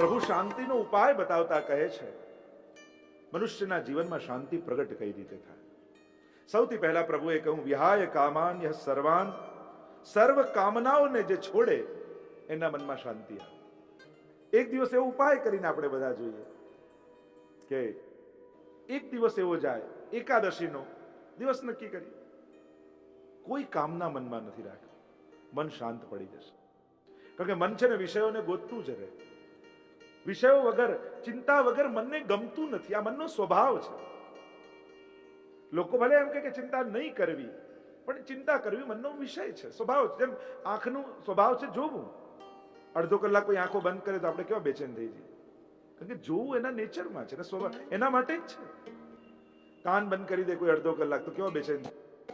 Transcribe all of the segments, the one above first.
પ્રભુ શાંતિનો ઉપાય બતાવતા કહે છે, મનુષ્યના જીવનમાં શાંતિ પ્રગટ કઈ રીતે થાય. સૌથી પહેલા પ્રભુએ કહ્યું, વિહાય કામાન યહ સર્વાન, સર્વ કામનાઓને જે છોડે એના મનમાં શાંતિ આવે. એક દિવસ એવો ઉપાય કરીને આપણે બધા જોઈએ કે એક દિવસ એવો જાય, એકાદશીનો દિવસ નક્કી કરી, કોઈ કામના મનમાં નથી રાખી, મન શાંત પડી જશે. કારણ કે મન છે ને વિષયોને ગોતતું જ રહે. વિષયો વગર, ચિંતા વગર મનને ગમતું નથી. આ મનનો સ્વભાવ છે. લોકો ભલે એમ કે ચિંતા નહીં કરવી, પણ ચિંતા કરવી મનનો વિષય છે, સ્વભાવ છે. જેમ આંખનું સ્વભાવ છે જોવું. અડધો કલાક કોઈ આંખો બંધ કરે તો આપણે કેવા બેચેન થઈ જઈએ, કારણ કે જોવું એના નેચરમાં છે, સ્વભાવ એના માટે જ છે. કાન બંધ કરી દે કોઈ અડધો કલાક તો કેવા બેચેન.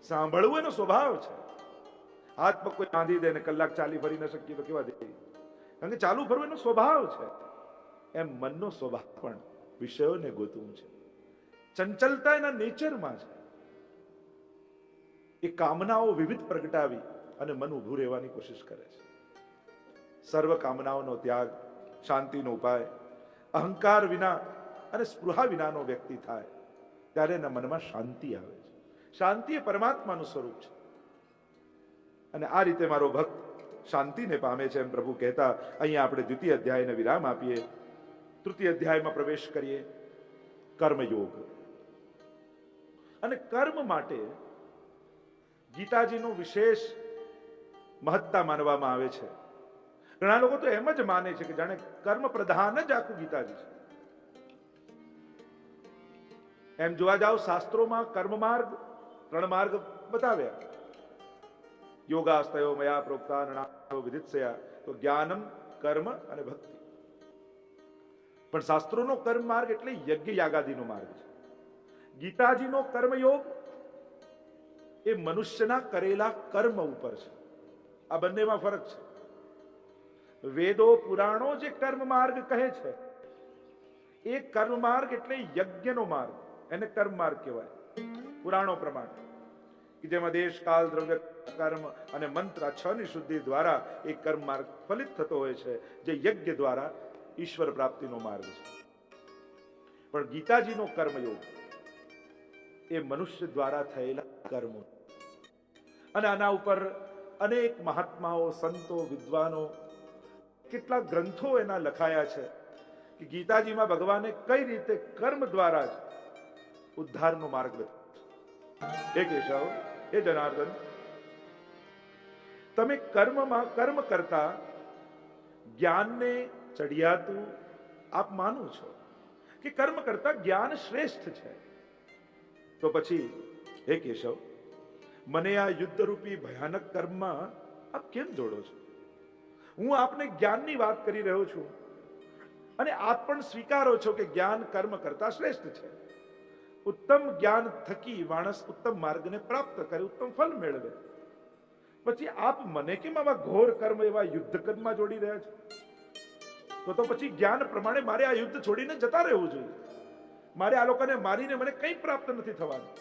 સાંભળવું એનો સ્વભાવ છે. હાથ પગ કોઈ બાંધી દે ને કલાક ચાલી ફરી ન શકીએ તો કેવા દે, કારણ કે ચાલુ ફરવું એનો સ્વભાવ છે. એમ મનનો સ્વભાવ પણ વિષયોને ગોતવું છે. ચંચલતા એના નેચરમાં છે. એ કામનાઓ વિવિધ પ્રગટાવી અને મન ઊભું રહેવાની કોશિશ કરે છે. સર્વ કામનાઓનો ત્યાગ શાંતિનો ઉપાય. અહંકાર વિના અને સ્પૃહા વિનાનો વ્યક્તિ થાય ત્યારે એના મનમાં શાંતિ આવે છે. શાંતિ એ પરમાત્માનું સ્વરૂપ છે. અને આ રીતે મારો ભક્ત શાંતિને પામે છે એમ પ્રભુ કહેતા અહીંયા આપણે દ્વિતીય અધ્યાયને વિરામ આપીએ. તૃતીય અધ્યાયમાં પ્રવેશ કરીએ. કર્મયોગ. અને કર્મ માટે ગીતાજીનું વિશેષ મહત્તા માનવામાં આવે છે. ઘણા લોકો તો એમ જ માને છે કે જાણે કર્મ પ્રધાન જ આખું ગીતાજી છે. એમ જોવા જાવ શાસ્ત્રોમાં કર્મ માર્ગ 3 માર્ગ બતાવ્યા. યોગાસ્તયો મયા પ્રોક્તા નણાયો વિદિત્સયા, તો જ્ઞાનમ, કર્મ અને ભક્તિ. પણ શાસ્ત્રોનો કર્મ માર્ગ એટલે યજ્ઞ યાગાદિનો માર્ગ છે. ગીતાજીનો કર્મયોગ એ મનુષ્યના કરેલા કર્મ ઉપર છે. આ બંનેમાં ફરક છે. વેદો પુરાણો જે કર્મ માર્ગ કહે છે એ કર્મ માર્ગ એટલે યજ્ઞનો માર્ગ, એને કર્મ માર્ગ કહેવાય પુરાણો પ્રમાણે, કે જેમાં દેશ કાલ દ્રવ્ય કર્મ અને મંત્ર 6 ની શુદ્ધિ દ્વારા એ કર્મ માર્ગ ફલિત થતો હોય છે, જે યજ્ઞ દ્વારા ઈશ્વર પ્રાપ્તિનો માર્ગ છે. પણ ગીતાજીનો કર્મયોગ એ મનુષ્ય દ્વારા થયેલા કર્મો. અને આના ઉપર અનેક મહાત્માઓ, સંતો, વિદ્વાનો, કેટલા ગ્રંથો એના લખાયા છે કે ગીતાજીમાં ભગવાને કઈ રીતે કર્મ દ્વારા જ ઉદ્ધારનો માર્ગ બતાવ્યો. હે કેશવ, હે જનાર્દન, તમે કર્મ કરતા જ્ઞાનને ચડિયાતું આપ માનો છો કે કર્મ કરતા જ્ઞાન શ્રેષ્ઠ છે. તો પછી હે કેશવ, મને આ યુદ્ધરૂપી ભયાનક કર્મમાં આપ કેમ જોડો છો? હું આપને જ્ઞાનની વાત કરી રહ્યો છું અને આપ પણ સ્વીકારો છો કે જ્ઞાન કર્મ કરતા શ્રેષ્ઠ છે. ઉત્તમ જ્ઞાન થકી માણસ ઉત્તમ માર્ગને પ્રાપ્ત કરે, ઉત્તમ ફળ મેળવે. પછી આપ મને કેમ આવા ઘોર કર્મ, એવા યુદ્ધ કર્મમાં જોડી રહ્યા છો? તો પછી જ્ઞાન પ્રમાણે મારે આ યુદ્ધ છોડીને જતા રહેવું જોઈએ. મારે આ લોકોને મારીને મને કંઈ પ્રાપ્ત નથી થવાનું.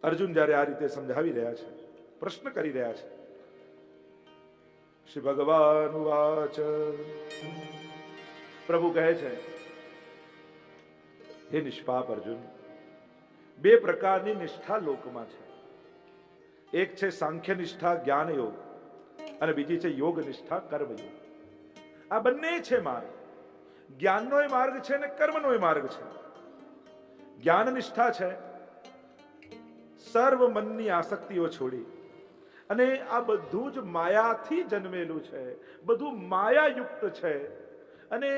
અર્જુન જ્યારે આ રીતે સમજાવી રહ્યા છે, પ્રશ્ન કરી રહ્યા છે, શ્રી ભગવાન વાચ, પ્રભુ કહે છે, હે નિષ્પાપ અર્જુન, 2 પ્રકારની નિષ્ઠા લોકમાં છે. એક છે સાંખ્ય નિષ્ઠા જ્ઞાન યોગ, અને બીજી છે યોગ નિષ્ઠા કર્મ યોગ. આ બંને છે માર્ગ. જ્ઞાનનો એ માર્ગ છે ને કર્મનો એ માર્ગ છે. જ્ઞાન નિષ્ઠા છે સર્વ મનની આસક્તિઓ છોડી, અને આ બધું જ માયાથી જન્મેલું છે, બધું માયાયુક્ત છે, અને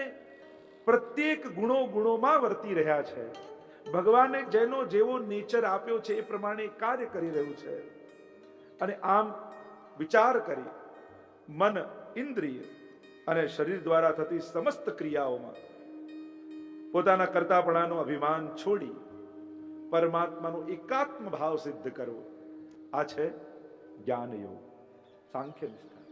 પ્રત્યેક ગુણોમાં વર્તી રહ્યા છે. ભગવાને જેનો જેવો નેચર આપ્યો છે એ પ્રમાણે કાર્ય કરી રહ્યું છે. અને આમ વિચાર કરી મન, ઇન્દ્રિય અને શરીર દ્વારા થતી સમસ્ત ક્રિયાઓમાં પોતાના કર્તાપણાનું અભિમાન છોડી પરમાત્માનો એકાત્મ ભાવ સિદ્ધ કરવો, આ છે જ્ઞાન યોગ, સાંખ્ય નિષ્ઠા.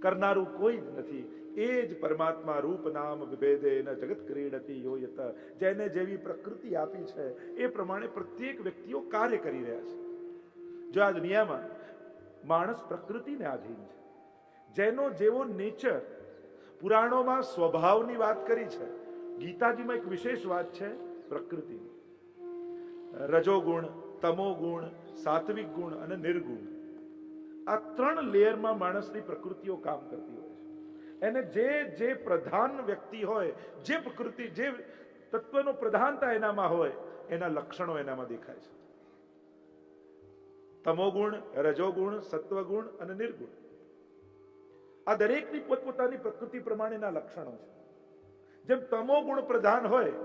કરનારું કોઈ જ નથી. એ જ પરમાત્મા રૂપ નામ વિભેદેન જગત ક્રીડતી યોયત. જેને જેવી પ્રકૃતિ આપી છે એ પ્રમાણે પ્રત્યેક વ્યક્તિઓ કાર્ય કરી રહ્યા છે. જો આ દુનિયામાં માણસ પ્રકૃતિને આધીન છે, જેનો જેવો નેચર પુરાણોમાં સ્વભાવની વાત કરી છે, ગીતાજીમાં એક વિશેષ વાત છે પ્રકૃતિની. રજોગુણ, તમોગુણ, સાત્વિક ગુણ અને નિર્ગુણ, આ 3 લેયરમાં માણસની પ્રકૃતિઓ કામ કરતી હોય છે. એને જે પ્રધાન વ્યક્તિ હોય, જે પ્રકૃતિ, જે તત્વનો પ્રધાનતા એનામાં હોય, એના લક્ષણો એનામાં દેખાય છે. તમોગુણ, રજોગુણ, સત્વગુણ અને નિર્ગુણ, આ દરેકની પોતપોતાની પ્રકૃતિ પ્રમાણેના લક્ષણો છે. જેમ તમોગુણ પ્રધાન હોય,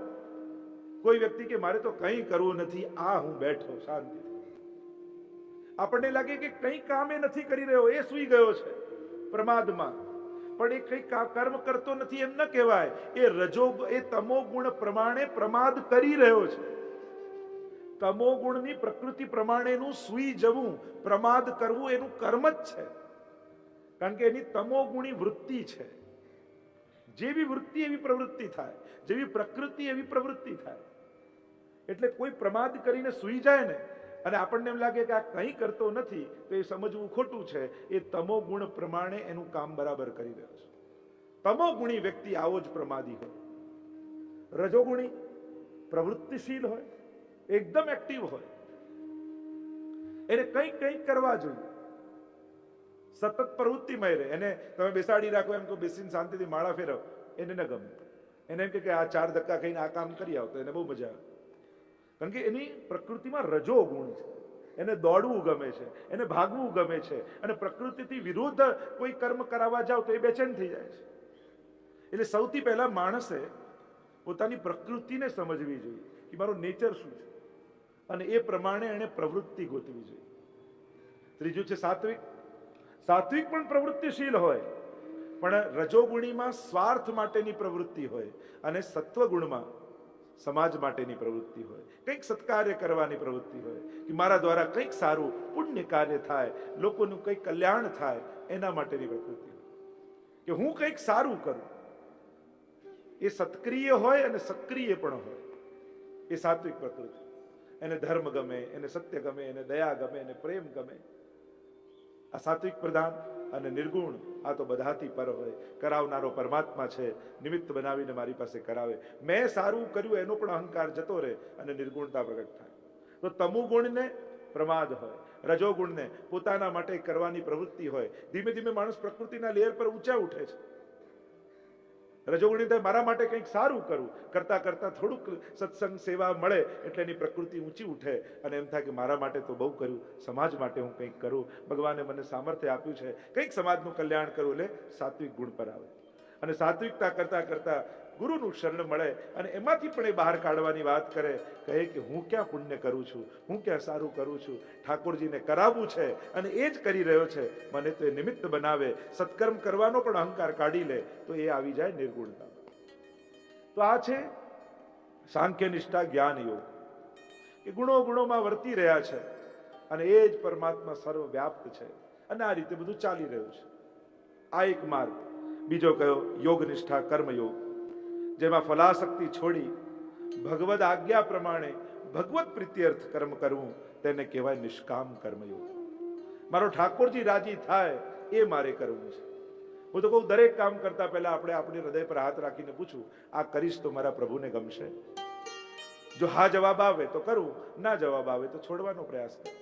કોઈ વ્યક્તિ કે મારે તો કંઈ કરવું નથી, આ હું બેઠો શાંતિ, આપણને લાગે કે કંઈ કામ એ નથી કરી રહ્યો, એ સૂઈ ગયો છે પ્રમાદમાં, પણ એ કંઈ કર્મ કરતો નથી એમ ન કહેવાય. એ તમોગુણ પ્રમાણે પ્રમાદ કરી રહ્યો છે. તમોગુણની પ્રકૃતિ પ્રમાણેનું સૂઈ જવું, પ્રમાદ કરવું, એનું કર્મ જ છે. કારણ કે એની તમોગુણી વૃત્તિ છે. જેવી વૃત્તિ એવી પ્રવૃત્તિ થાય, જેવી પ્રકૃતિ એવી પ્રવૃત્તિ થાય. એટલે કોઈ પ્રમાદ કરીને સૂઈ જાય ને, અને આપણને એમ લાગે કે આ કંઈ કરતો નથી, તો એ સમજવું ખોટું છે. એ તમોગુણ પ્રમાણે એનું કામ બરાબર કરી રહ્યો છે. તમોગુણી વ્યક્તિ આવો જ પ્રમાદી હોય. રજોગુણી પ્રવૃત્તિશીલ હોય, એકદમ એક્ટિવ હોય, એને કંઈક કરવા જોઈએ, સતત પ્રવૃત્તિમય રહે. એને તમે બેસાડી રાખો, એમ કહો બેસીને શાંતિથી માળા ફેરવ, એને ન ગમે. એને એમ કે આ 4 ધક્કા ખાઈને આ કામ કરી આવતો, એને બહુ મજા આવે. કારણ કે એની પ્રકૃતિમાં રજો ગુણ છે. એને દોડવું ગમે છે, એને ભાગવું ગમે છે, અને પ્રકૃતિથી વિરુદ્ધ કોઈ કર્મ કરાવવા જાવ તો એ બેચેન થઈ જાય છે. એટલે સૌથી પહેલા માણસે પોતાની પ્રકૃતિને સમજવી જોઈએ કે મારું નેચર શું છે, અને એ પ્રમાણે એને પ્રવૃત્તિ ગોતવી જોઈએ. ત્રીજું છે સાત્વિક. સાત્વિક પણ પ્રવૃત્તિશીલ હોય, પણ રજોગુણીમાં સ્વાર્થ માટેની પ્રવૃત્તિ હોય, અને સત્વગુણમાં સમાજ માટેની પ્રવૃત્તિ હોય, કંઈક સત્કાર્ય કરવાની પ્રવૃત્તિ હોય, કે મારા દ્વારા કંઈક સારું પુણ્ય કાર્ય થાય, લોકોનું કંઈક કલ્યાણ થાય, એના માટેની પ્રવૃત્તિ હોય, કે હું કંઈક સારું કરું. એ સત્ક્રિય હોય અને સક્રિય પણ હોય. એ સાત્વિક પ્રકૃતિ. એને ધર્મ ગમે, એને સત્ય ગમે, એને દયા ગમે, એને પ્રેમ ગમે. આ સાત્વિક પ્રધાન. અને નિર્ગુણ, આ તો બધાથી પર હોય, કરાવનારો પરમાત્મા છે, નિમિત્ત બનાવીને મારી પાસે કરાવે. મેં સારું કર્યું એનો પણ અહંકાર જતો રહે અને નિર્ગુણતા પ્રગટ થાય. તો તમોગુણને પ્રમાદ હોય, રજોગુણને પોતાના માટે કરવાની પ્રવૃત્તિ હોય. ધીમે ધીમે માણસ પ્રકૃતિના લેયર પર ઊંચા ઉઠે છે. રજોગુણી મારા માટે કંઈક સારું કરું, કરતા કરતા થોડુંક સત્સંગ સેવા મળે એટલે એની પ્રકૃતિ ઊંચી ઉઠે, અને એમ થાય કે મારા માટે તો બહુ કર્યું, સમાજ માટે હું કંઈક કરું, ભગવાને મને સામર્થ્ય આપ્યું છે, કંઈક સમાજનું કલ્યાણ કરું. એટલે સાત્વિક ગુણ પર આવે. અને સાત્વિકતા કરતા કરતા ગુરુનું શરણ મળે, અને એમાંથી પણ એ બહાર કાઢવાની વાત કરે, કહે કે હું ક્યાં પુણ્ય કરું છું, હું ક્યાં સારું કરું છું, ઠાકોરજીને કરાવવું છે અને એ જ કરી રહ્યો છે, મને તો એ નિમિત્ત બનાવે. સત્કર્મ કરવાનો પણ અહંકાર કાઢી લે, તો એ આવી જાય નિર્ગુણતા. તો આ છે સાંખ્ય નિષ્ઠા જ્ઞાન યોગ, કે ગુણો ગુણોમાં વર્તી રહ્યા છે, અને એ જ પરમાત્મા સર્વવ્યાપ્ત છે, અને આ રીતે બધું ચાલી રહ્યું છે. આ એક માર્ગ. બીજો કયો? યોગ નિષ્ઠા કર્મયોગ, જેમાં ફલાશક્તિ છોડી ભગવદ આજ્ઞા પ્રમાણે ભગવત પ્રીત્યર્થ કર્મ કરવું, તેને કહેવાય નિષ્કામ કર્મયોગ. મારો ઠાકોરજી રાજી થાય એ મારે કરવું છે. હું તો કહું, દરેક કામ કરતા પહેલા આપણે આપણી હૃદય પર હાથ રાખીને પૂછવું, આ કરીશ તો મારા પ્રભુને ગમશે? જો હા જવાબ આવે તો કરવું, ના જવાબ આવે તો છોડવાનો પ્રયાસ કરવો.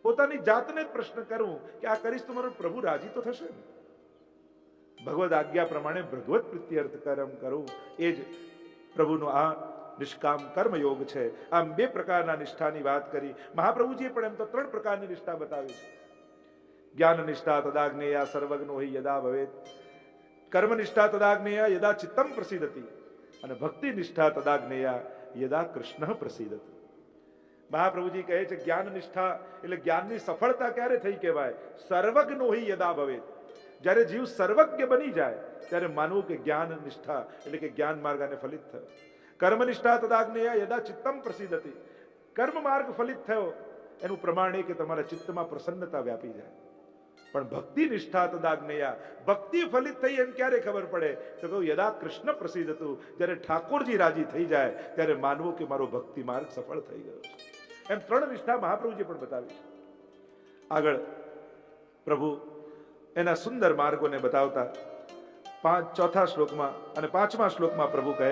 પોતાની જાતને જ પ્રશ્ન કરવું કે આ કરીશ તો મારો પ્રભુ રાજી તો થશે ને? ભગવદ આજ્ઞા પ્રમાણે ભગવત પ્રીત્યર્થ કર્મ કરવું, એ જ પ્રભુનો આ નિષ્કામ કર્મયોગ છે. આમ 2 પ્રકારના નિષ્ઠાની વાત કરી મહાપ્રભુજીએ, પણ એમ તો 3 પ્રકારની નિષ્ઠા બતાવી છે. જ્ઞાન નિષ્ઠા તદાગ્નેયા સર્વજ્ઞો હિ યદા ભવેત, કર્મ નિષ્ઠા તદાગ્નેયા યદા ચિત્તમ પ્રસિદ્ધતિ, અને ભક્તિ નિષ્ઠા તદાગ્નેયા યદા કૃષ્ણ પ્રસિદ્ધતિ. મહાપ્રભુજી કહે છે જ્ઞાન નિષ્ઠા એટલે જ્ઞાનની સફળતા ક્યારે થઈ કહેવાય? સર્વજ્ઞો હિ યદા ભવેત. જ્યારે જીવ સર્વજ્ઞ બની જાય ત્યારે માનવું કે જ્ઞાન નિષ્ઠા એટલે કે જ્ઞાન માર્ગ આને ફલિત થયો. કર્મ નિષ્ઠા તદાગ્નેયા યદા ચિત્તમ પ્રસિદ્ધતિ. કર્મ માર્ગ ફલિત થયો એનું પ્રમાણ એ કે તમારા ચિત્તમાં પ્રસન્નતા વ્યાપી જાય. પણ ભક્તિ નિષ્ઠા તદાગ્નેયા, ભક્તિ ફલિત થઈ એમ ક્યારે ખબર પડે? તો કહું યદા કૃષ્ણ પ્રસિદ્ધ હતું, જ્યારે ઠાકોરજી રાજી થઈ જાય ત્યારે માનવું કે મારો ભક્તિ માર્ગ સફળ થઈ ગયો છે. એમ 3 નિષ્ઠા મહાપ્રભુજી પણ બતાવી છે. આગળ પ્રભુ એના સુંદર માર્ગોને બતાવતા ચોથા શ્લોકમાં અને પાંચમા શ્લોકમાં પ્રભુ કહે,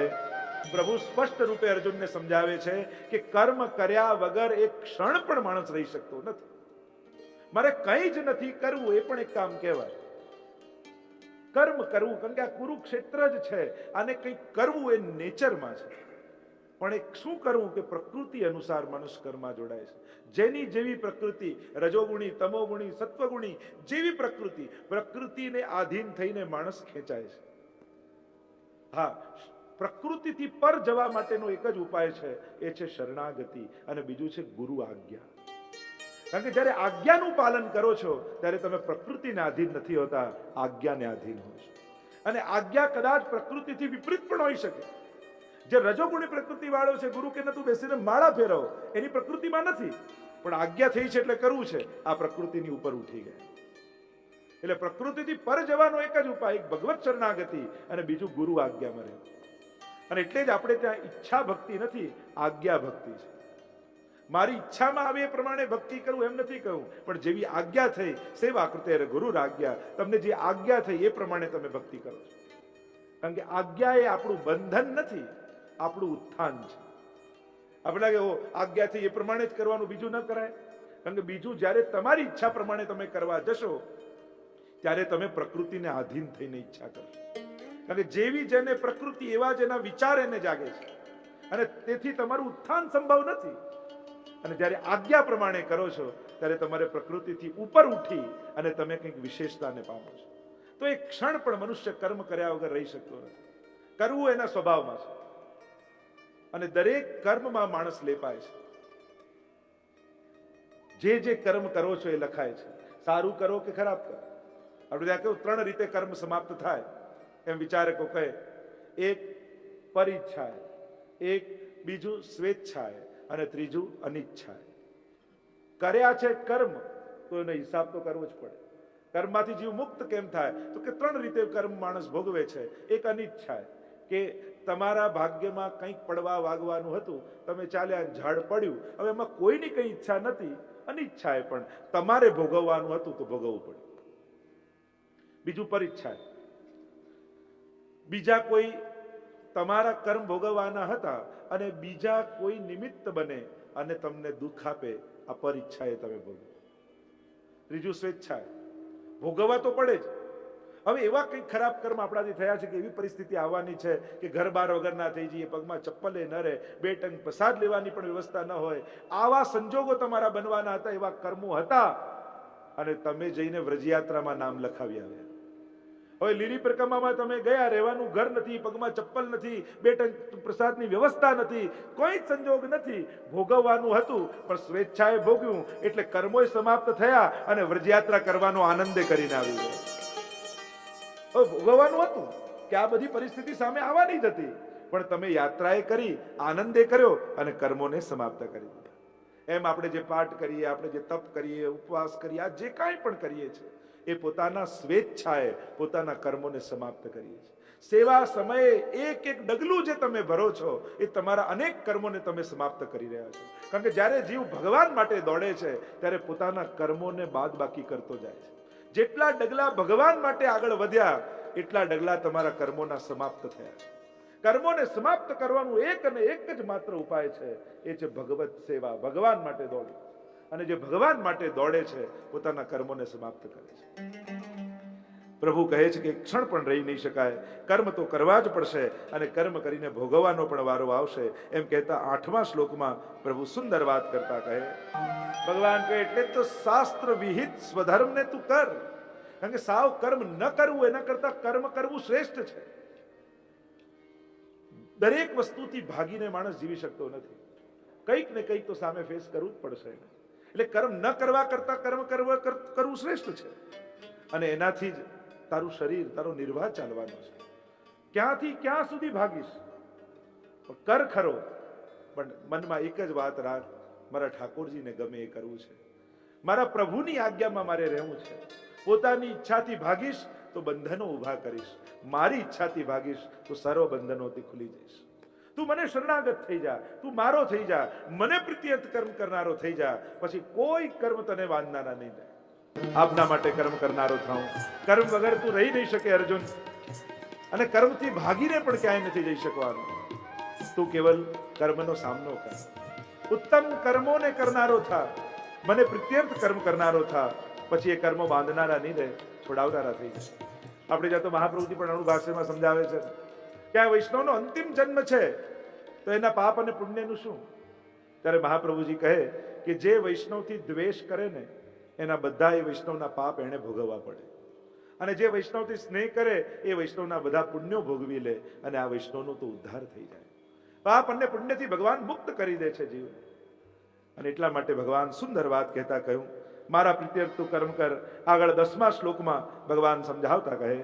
પ્રભુ સ્પષ્ટ રૂપે અર્જુનને સમજાવે છે કે કર્મ કર્યા વગર એક ક્ષણ પણ માણસ રહી શકતો નથી. મારે કંઈ જ નથી કરવું એ પણ એક કામ કહેવાય. કર્મ કરવું, કારણ કે આ કુરુક્ષેત્ર જ છે, આને કંઈક કરવું એ નેચરમાં છે. પણ એક શું કરવું કે પ્રકૃતિ અનુસાર મનુષ્ય કર્મમાં જોડાય છે. જેની જેવી પ્રકૃતિ, રજોગુણી, તમોગુણી, સત્વગુણી, જેવી પ્રકૃતિને આધીન થઈને માણસ ખેંચાય છે. હા, પ્રકૃતિથી પર જવા માટેનો એક જ ઉપાય છે, એ છે શરણાગતિ, અને બીજું છે ગુરુ આજ્ઞા. કારણ કે જ્યારે આજ્ઞાનું પાલન કરો છો ત્યારે તમે પ્રકૃતિને આધીન નથી હોતા, આજ્ઞાને આધીન હો છો. અને આજ્ઞા કદાચ પ્રકૃતિથી વિપરીત પણ હોઈ શકે. જે રજોગુણી પ્રકૃતિ વાળો છે, ગુરુ કે તું બેસીને માળા ફેરવો, એની પ્રકૃતિમાં નથી, પણ આજ્ઞા થઈ છે એટલે કરવું છે, આ પ્રકૃતિની ઉપર ઉઠી ગયા. એટલે પ્રકૃતિથી પર જવાનો એક જ ઉપાય, એક ભગવત શરણાગતિ અને બીજું ગુરુ આજ્ઞામાં રહેવું. અને એટલે જ આપણે ત્યાં ઈચ્છા ભક્તિ નથી, આજ્ઞા ભક્તિ છે. મારી ઈચ્છામાં આવે એ પ્રમાણે ભક્તિ કરવું એમ નથી કહું, પણ જેવી આજ્ઞા થઈ, સેવા કૃતે ગુરુ આજ્ઞા, તમને જે આજ્ઞા થઈ એ પ્રમાણે તમે ભક્તિ કરો છો. કારણ કે આજ્ઞા એ આપણું બંધન નથી, આપણું ઉત્થાન છે. આપણે લાગે આજ્ઞા થઈ એ પ્રમાણે જ કરવાનું, બીજું ન કરાય. કારણ કે બીજું જ્યારે તમારી ઈચ્છા પ્રમાણે તમે કરવા જશો ત્યારે તમે પ્રકૃતિને આધીન થઈને ઈચ્છા કરશો. કારણ કે જેવી જેને પ્રકૃતિ એવા જ એના વિચાર એને જાગે છે, અને તેથી તમારું ઉત્થાન સંભવ નથી. અને જ્યારે આજ્ઞા પ્રમાણે કરો છો ત્યારે તમારે પ્રકૃતિથી ઉપર ઉઠી અને તમે કંઈક વિશેષતાને પામો છો. તો એક ક્ષણ પણ મનુષ્ય કર્મ કર્યા વગર રહી શકતો નથી. કરવું એના સ્વભાવમાં છે, અને દરેક કર્મમાં માણસ લેપાય છે. જે કર્મ કરો છો એ લખાય છે. સારું કરો કે ખરાબ કરો. આપણે ત્યાં કેવું 3 રીતે કર્મ સમાપ્ત થાય એમ વિચારકો કહે. એક પરિચ્છાએ, એક બીજું સ્વેચ્છાએ, અને ત્રીજું અનિચ્છાએ. કર્યા છે કર્મ તો એનો હિસાબ તો કરવો જ પડે. કર્મમાંથી જીવ મુક્ત કેમ થાય? તો કે 3 રીતે કર્મ માણસ ભોગવે છે. એક અનિચ્છાએ, કે તમારા ભાગ્યમાં કંઈક પડવા વાગવાનું હતું, તમે ચાલ્યા, ઝાડ પડ્યું, હવે એમાં કોઈની કઈ ઈચ્છા નથી, અનિચ્છાએ પણ તમારે ભોગવવાનું હતું તો ભોગવવું પડ્યું. બીજું પરીચ્છાએ, બીજા કોઈ તમારા કર્મ ભોગવવાના હતા અને બીજા કોઈ નિમિત્ત બને અને તમને દુઃખ આપે, આ પરીચ્છાએ તમે ભોગવો. ત્રીજું સ્વેચ્છાએ, ભોગવવા તો પડે જ. હવે એવા કંઈક ખરાબ કર્મ આપણાથી થયા છે કે એવી પરિસ્થિતિ આવવાની છે કે ઘર બાર વગરના થઈ જઈએ, પગમાં ચપ્પલે ન રહે, 2 ટંક પ્રસાદ લેવાની પણ વ્યવસ્થા ન હોય, આવા સંજોગો તમારા બનવાના હતા, એવા કર્મો હતા, અને તમે જઈને વ્રજયાત્રામાં નામ લખાવી આવ્યા. હવે લીલી પરિક્રમામાં તમે ગયા, રહેવાનું ઘર નથી, પગમાં ચપ્પલ નથી, 2 ટંક પ્રસાદની વ્યવસ્થા નથી, કોઈ સંજોગ નથી, ભોગવવાનું હતું પણ સ્વેચ્છાએ ભોગ્યું, એટલે કર્મોય સમાપ્ત થયા અને વ્રજયાત્રા કરવાનો આનંદે કરીને આવી ગયા. હવે ભોગવવાનું હતું કે આ બધી પરિસ્થિતિ સામે આવવાની જ હતી, પણ તમે યાત્રાએ કરી, આનંદે કર્યો અને કર્મોને સમાપ્ત કરી દીધા. એમ આપણે જે પાઠ કરીએ, આપણે જે તપ કરીએ, ઉપવાસ કરીએ, આ જે કાંઈ પણ કરીએ છીએ એ પોતાના સ્વેચ્છાએ પોતાના કર્મોને સમાપ્ત કરીએ છીએ. સેવા સમયે એક એક ડગલું જે તમે ભરો છો એ તમારા અનેક કર્મોને તમે સમાપ્ત કરી રહ્યા છો. કારણ કે જ્યારે જીવ ભગવાન માટે દોડે છે ત્યારે પોતાના કર્મોને બાદ બાકી કરતો જાય છે. જેટલા ડગલા ભગવાન માટે આગળ વધ્યા એટલા ડગલા તમારા કર્મોના સમાપ્ત થયા છે. કર્મોને સમાપ્ત કરવાનું એક અને એક જ માત્ર ઉપાય છે, એ છે ભગવત સેવા. ભગવાન માટે દોડવું. અને જે ભગવાન માટે દોડે છે પોતાના કર્મોને સમાપ્ત કરે છે. પ્રભુ કહે છે કે એક ક્ષણ પણ રહી નહીં શકાય, કર્મ તો કરવા જ પડશે અને કર્મ કરીને ભોગવવાનો પણ વારો આવશે. એમ કહેતા 8મા શ્લોકમાં પ્રભુ સુંદર વાત કરતા કહે, ભગવાન કહે એટલે તો શાસ્ત્ર વિહિત સ્વધર્મને તું કર. કારણ કે સાવ કર્મ ન કરવું એના કરતા કર્મ કરવું શ્રેષ્ઠ છે. દરેક વસ્તુથી ભાગીને માણસ જીવી શકતો નથી. કંઈક ને કંઈક તો સામે ફેસ કરવું જ પડશે. એટલે કર્મ ન કરવા કરતા કર્મ કરવું શ્રેષ્ઠ છે. અને એનાથી જ તારું શરીર, તારો નિર્વાહ ચાલવાનો છે. ક્યાંથી ક્યાં સુધી ભાગીશ? કર ખરો, પણ મનમાં એક જ વાત રાખ, મારા ઠાકોરજીને ગમે એ કરવું છે, મારા પ્રભુની આજ્ઞામાં મારે રહેવું છે. પોતાની ઈચ્છાથી ભાગીશ તો બંધનો ઊભા કરીશ, મારી ઈચ્છાથી ભાગીશ તો સર્વ બંધનોથી ખુલી જઈશ. તું મને શરણાગત થઈ જા, તું મારો થઈ જા, મને પ્રીત્યર્થ કર્મ કરનારો થઈ જા, પછી કોઈ કર્મ તને વાંધનારા નહીં થાય. આપના માટે કર્મ કરનારો થાઉં. કર્મ વગર તું રહી નહીં શકે અર્જુન, અને કર્મથી ભાગીને પણ ક્યાંય નથી જઈ શકવાનું. તું કેવલ કર્મનો સામનો કર, ઉત્તમ કર્મોને કરનારો થા, મને પ્રીત્યર્થ કર્મ કરનારો થા, પછી એ કર્મો બાંધનારા નહીં રહે, છોડાવનારા થઈ જશે. આપણે જ્યાં તો મહાપ્રભુજી પણ અણુભાષ્યમાં સમજાવે છે કે આ વૈષ્ણવનો અંતિમ જન્મ છે, તો એના પાપ અને પુણ્યનું શું? ત્યારે મહાપ્રભુજી કહે કે જે વૈષ્ણવથી દ્વેષ કરે ને એના બધા એ વૈષ્ણવના પાપ એને ભોગવવા પડે, અને જે વૈષ્ણવથી સ્નેહ કરે એ વૈષ્ણવના બધા પુણ્યો ભોગવી લે, અને આ વૈષ્ણવનો તો ઉદ્ધાર થઈ જાય. પાપ અને પુણ્યથી ભગવાન મુક્ત કરી દે છે જીવ. અને એટલા માટે ભગવાન સુંદર વાત કહેતા કહ્યું, મારા પ્રીત્યર્થ તું કર્મ કર. આગળ 10મા શ્લોકમાં ભગવાન સમજાવતા કહે,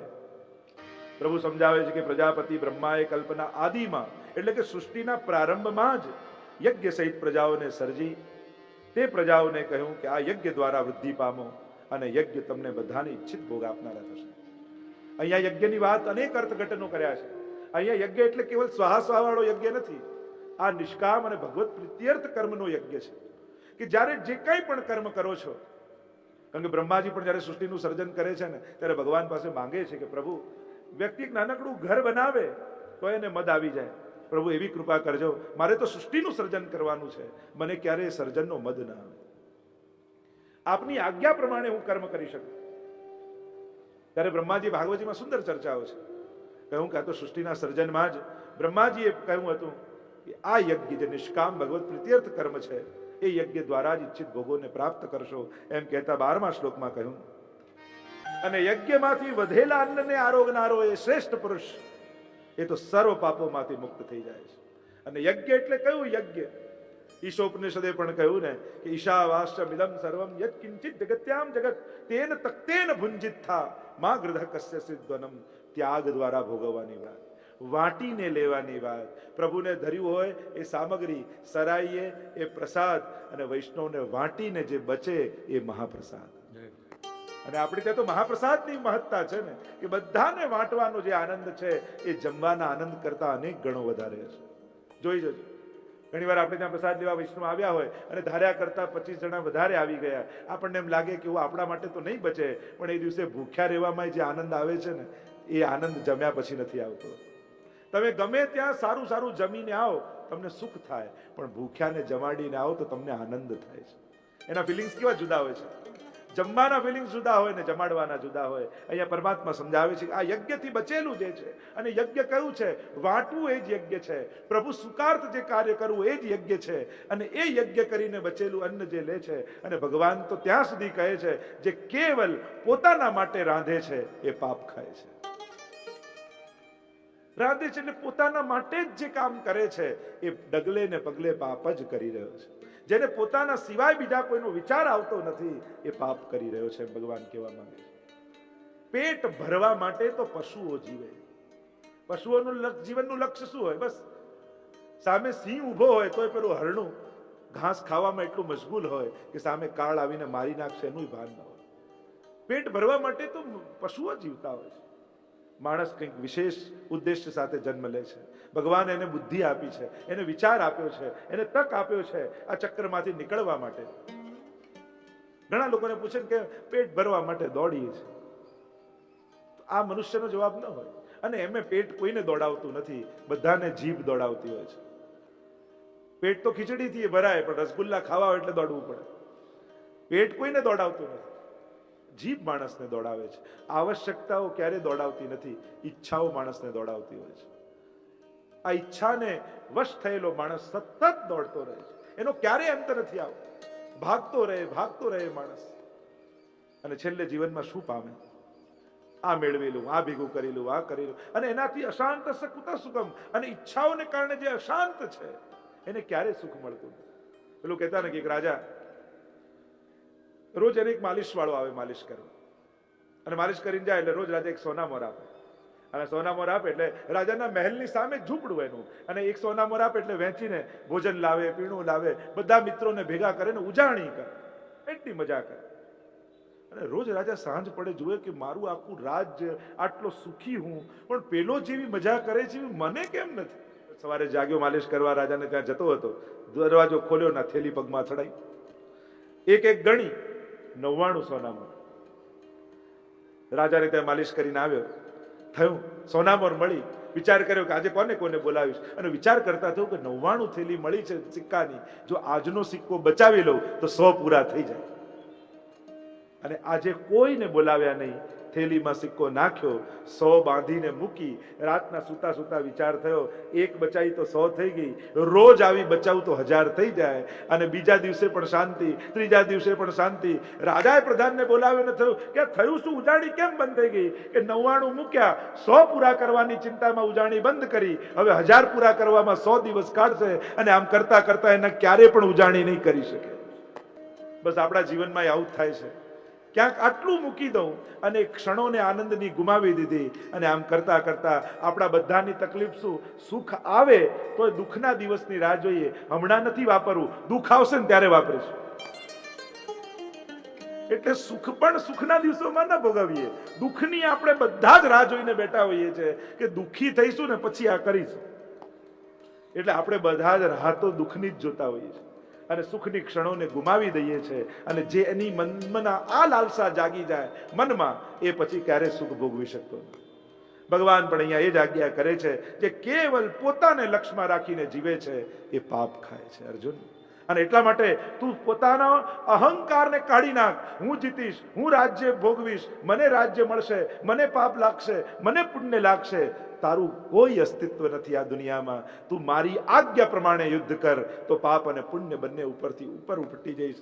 પ્રભુ સમજાવે છે કે પ્રજાપતિ બ્રહ્માએ કલ્પના આદિમાં, એટલે કે સૃષ્ટિના પ્રારંભમાં જ યજ્ઞ સહિત પ્રજાઓને સર્જી તે પ્રજાઓને કહ્યું કે આ યજ્ઞ દ્વારા વૃદ્ધિ પામો, અને યજ્ઞ તમને બધાને ઈચ્છિત ભોગ આપનારા થશે. અહીંયા યજ્ઞની વાત અનેક અર્થઘટનો કર્યા છે. અહીંયા યજ્ઞ એટલે કેવલ સ્વાહા વાળો યજ્ઞ નથી, આ નિષ્કામ અને ભગવત પ્રીત્યર્થ કર્મનો યજ્ઞ છે. કે જ્યારે જે કંઈ પણ કર્મ કરો છો, કારણ કે બ્રહ્માજી પણ જ્યારે સૃષ્ટિનું સર્જન કરે છે ને ત્યારે ભગવાન પાસે માંગે છે કે પ્રભુ વ્યક્તિ એક નાનકડું ઘર બનાવે તો એને મદ આવી જાય, પ્રભુ એવી કૃપા કરજો, મારે તો સૃષ્ટિનું સર્જન કરવાનું છે, મને ક્યારે સર્જનનો મદ ના આવે, આપની આજ્ઞા પ્રમાણે હું કર્મ કરી શકું. ત્યારે બ્રહ્માજી ભાગવતજીમાં સુંદર ચર્ચાઓ છે. કહ્યું કે આ તો સૃષ્ટિના સર્જનમાં જ બ્રહ્માજીએ કહ્યું હતું કે આ યજ્ઞ જે નિષ્કામ ભગવત પ્રીત્યર્થ કર્મ છે એ યજ્ઞ દ્વારા જ ઈચ્છિત ભોગોને પ્રાપ્ત કરશો, એમ કહેતા 12મા શ્લોકમાં કહ્યું, અને યજ્ઞમાંથી વધેલા અન્નને આરોગનારો એ શ્રેષ્ઠ પુરુષ, એ તો સર્વ પાપોમાંથી મુક્ત થઈ જાય છે. અને યજ્ઞ એટલે કયું યજ્ઞ? ઈશોપનિષદે પણ કહ્યું ને કે ઈશાવાસ્યમિદં સર્વમ યત્ કિંચિત જગત્યામ જગત તેન તક્તેન ભુંજિત્થા મા ગૃધ કસ્ય સિદ્ધવનમ. ત્યાગ દ્વારા ભોગવવાની વાત, વાટીને લેવાની વાત. પ્રભુને ધર્યું હોય એ સામગ્રી, સરાઈએ એ પ્રસાદ, અને વૈષ્ણવને વાટીને જે બચે એ મહાપ્રસાદ. અને આપણે ત્યાં તો મહાપ્રસાદની મહત્તા છે ને કે બધાને વાંટવાનો જે આનંદ છે એ જમવાના આનંદ કરતા અનેક ગણો વધારે છે. જોઈ જજો, ઘણી વાર આપણે ત્યાં પ્રસાદ લેવા વૈષ્ણવ આવ્યા હોય અને ધાર્યા કરતા 25 જણા વધારે આવી ગયા, આપણને એમ લાગે કે આપણા માટે તો નહીં બચે, પણ એ દિવસે ભૂખ્યા રહેવામાં જે આનંદ આવે છે ને એ આનંદ જમ્યા પછી નથી આવતો. તમે ગમે ત્યાં સારું સારું જમીને આવો તમને સુખ થાય, પણ ભૂખ્યાને જમાડીને આવો તો તમને આનંદ થાય છે. એના ફિલિંગ્સ કેવા જુદા હોય છે, જમવાના ફિલિંગ્સ જુદા હોય ને જમાડવાના જુદા હોય. અહીંયા પરમાત્મા સમજાવે છે કે આ યજ્ઞથી બચેલું જે છે, અને યજ્ઞ કયું છે? વાટવું એ જ યજ્ઞ છે, પ્રભુ સુકાર્થ જે કાર્ય કરવું એ જ યજ્ઞ છે. અને એ યજ્ઞ કરીને બચેલું અન્ન જે લે છે, અને ભગવાન તો ત્યાં સુધી કહે છે જે કેવલ પોતાના માટે રાંધે છે એ પાપ ખાય છે. રાંધે છે એટલે પોતાના માટે જ જે કામ કરે છે એ ડગલે ને પગલે પાપ જ કરી રહ્યો છે. જેને પોતાના સિવાય બીજા કોઈનો વિચાર આવતો નથી એ પાપ કરી રહ્યો છે, ભગવાન કહેવા માંગે છે. પેટ ભરવા માટે તો પશુઓ જીવે. પશુઓનું જીવનનું લક્ષ્ય શું હોય? બસ સામે સિંહ ઊભો હોય તોય પેલું હરણું ઘાસ ખાવામાં એટલું મશગુલ હોય કે સામે કાળ આવીને મારી નાખશે એનું ભાન ન હોય. પેટ ભરવા માટે તો પશુઓ જીવતા હોય છે. માણસ કંઈક વિશેષ ઉદ્દેશ્ય સાથે જન્મ લે છે. ભગવાન એને બુદ્ધિ આપી છે, એને વિચાર આપ્યો છે, એને તક આપ્યો છે આ ચક્રમાંથી નીકળવા માટે. ઘણા લોકોને પૂછે કે પેટ ભરવા માટે દોડીએ છે, આ મનુષ્યનો જવાબ ન હોય. અને એમે પેટ કોઈને દોડાવતું નથી, બધાને જીભ દોડાવતી હોય છે. પેટ તો ખીચડીથી ભરાય, પણ રસગુલ્લા ખાવા એટલે દોડવું પડે. પેટ કોઈને દોડાવતું નથી, જીભ માણસને દોડાવે છે. આવશ્યકતાઓ ક્યારે દોડાવતી નથી, ઈચ્છાઓ માણસને દોડાવતી હોય છે. આ ઈચ્છાને વશ થયેલો માણસ સતત દોડતો રહે છે, એનો ક્યારેય અંત નથી આવતો. ભાગતો રહે માણસ, અને છેલ્લે જીવનમાં શું પામે? આ મેળવેલું, આ ભેગું કરેલું, આ કરેલું, અને એનાથી અશાંત કુત સુખમ. અને ઈચ્છાઓને કારણે જે અશાંત છે એને ક્યારે સુખ મળતું નથી. પેલું કહેતા ને કે એક રાજા રોજ એને એક માલિશ વાળો આવે માલિશ કરવા, અને માલિશ કરીને જાય એટલે રોજ રાજા એક સોનામોર આપે. અને સોનામોર આપે એટલે રાજાના મહેલની સામે ઝૂંપડું એનું, અને એક સોનામોર આપે એટલે વેચીને ભોજન લાવે, પીણું લાવે, બધા મિત્રોને ભેગા કરે ને ઉજાણી કરે, એટલી મજા કરે. અને રોજ રાજા સાંજ પડે જુએ કે મારું આખું રાજ્ય આટલો સુખી હું, પણ પેલો જેવી મજા કરે છે મને કેમ નથી. સવારે જાગ્યો માલિશ કરવા, રાજાને ત્યાં જતો હતો, દરવાજો ખોલ્યો ના થેલી પગમાં ચડાઈ, એક ગણી 99 સોનામાં. રાજાને ત્યાં માલિશ કરીને આવ્યો, થયું સોનામોર મળી, વિચાર કર્યો કે આજે કોને કોને બોલાવીશ, અને વિચાર કરતા થયું કે 99 થેલી મળી છે સિક્કાની, જો આજનો સિક્કો બચાવી લઉં તો 100 પૂરા થઈ જાય. અને આજે કોઈને બોલાવ્યા નહીં, થેલીમાં સિક્કો નાખ્યો, 100 બાંધીને મૂકી. રાતના સુતા સુતા વિચાર થયો, એક બચાવી તો 100 થઈ ગઈ, રોજ આવી બચાવું તો 1000 થઈ જાય. અને બીજા દિવસે પણ શાંતિ, ત્રીજા દિવસે પણ શાંતિ. રાજાએ પ્રધાનને બોલાવ્યો, થયું કે થયું શું, ઉજાણી કેમ બંધ થઈ ગઈ? કે 99 મૂક્યા, 100 પૂરા કરવાની ચિંતામાં ઉજાણી બંધ કરી, હવે 1000 પૂરા કરવામાં 100 દિવસ કાઢશે, અને આમ કરતા કરતા એને ક્યારે પણ ઉજાણી નહીં કરી શકે. બસ આપણા જીવનમાં આવું જ થાય છે. ક્યાંક આટલું મૂકી દઉં અને ક્ષણોને આનંદની ગુમાવી દીધી, અને આમ કરતા કરતા આપણા બધાની તકલીફ શું, સુખ આવે તો દુઃખના દિવસની રાહ જોઈએ. હમણાં નથી વાપરવું, દુઃખ આવશે ને ત્યારે વાપરીશું. એટલે સુખ પણ સુખના દિવસોમાં ન ભોગવીએ. દુઃખની આપણે બધા જ રાહ જોઈને બેઠા હોઈએ છીએ કે દુઃખી થઈશું ને પછી આ કરીશું. એટલે આપણે બધા જ રાહ તો દુઃખની જ જોતા હોઈએ છીએ અને સુખની ક્ષણોને ગુમાવી દઈએ છીએ. અને જે એની મનમાં આ લાલસા જાગી જાય મનમાં, એ પછી ક્યારે સુખ ભોગવી શકતો નથી. ભગવાન પણ અહીંયા એ જ આજ્ઞા કરે છે, જે કેવલ પોતાને લક્ષ્યમાં રાખીને જીવે છે એ પાપ ખાય છે. અર્જુન, અને એટલા માટે તું પોતાના અહંકારને કાઢી નાખ. હું જીતીશ, હું રાજ્ય ભોગવીશ, મને રાજ્ય મળશે, મને પાપ લાગશે, મને પુણ્ય લાગશે. તારું કોઈ અસ્તિત્વ નથી આ દુનિયામાં. તું મારી આજ્ઞા પ્રમાણે યુદ્ધ કર તો પાપ અને પુણ્ય બંને ઉપરથી ઉપર ઉપટી જઈશ.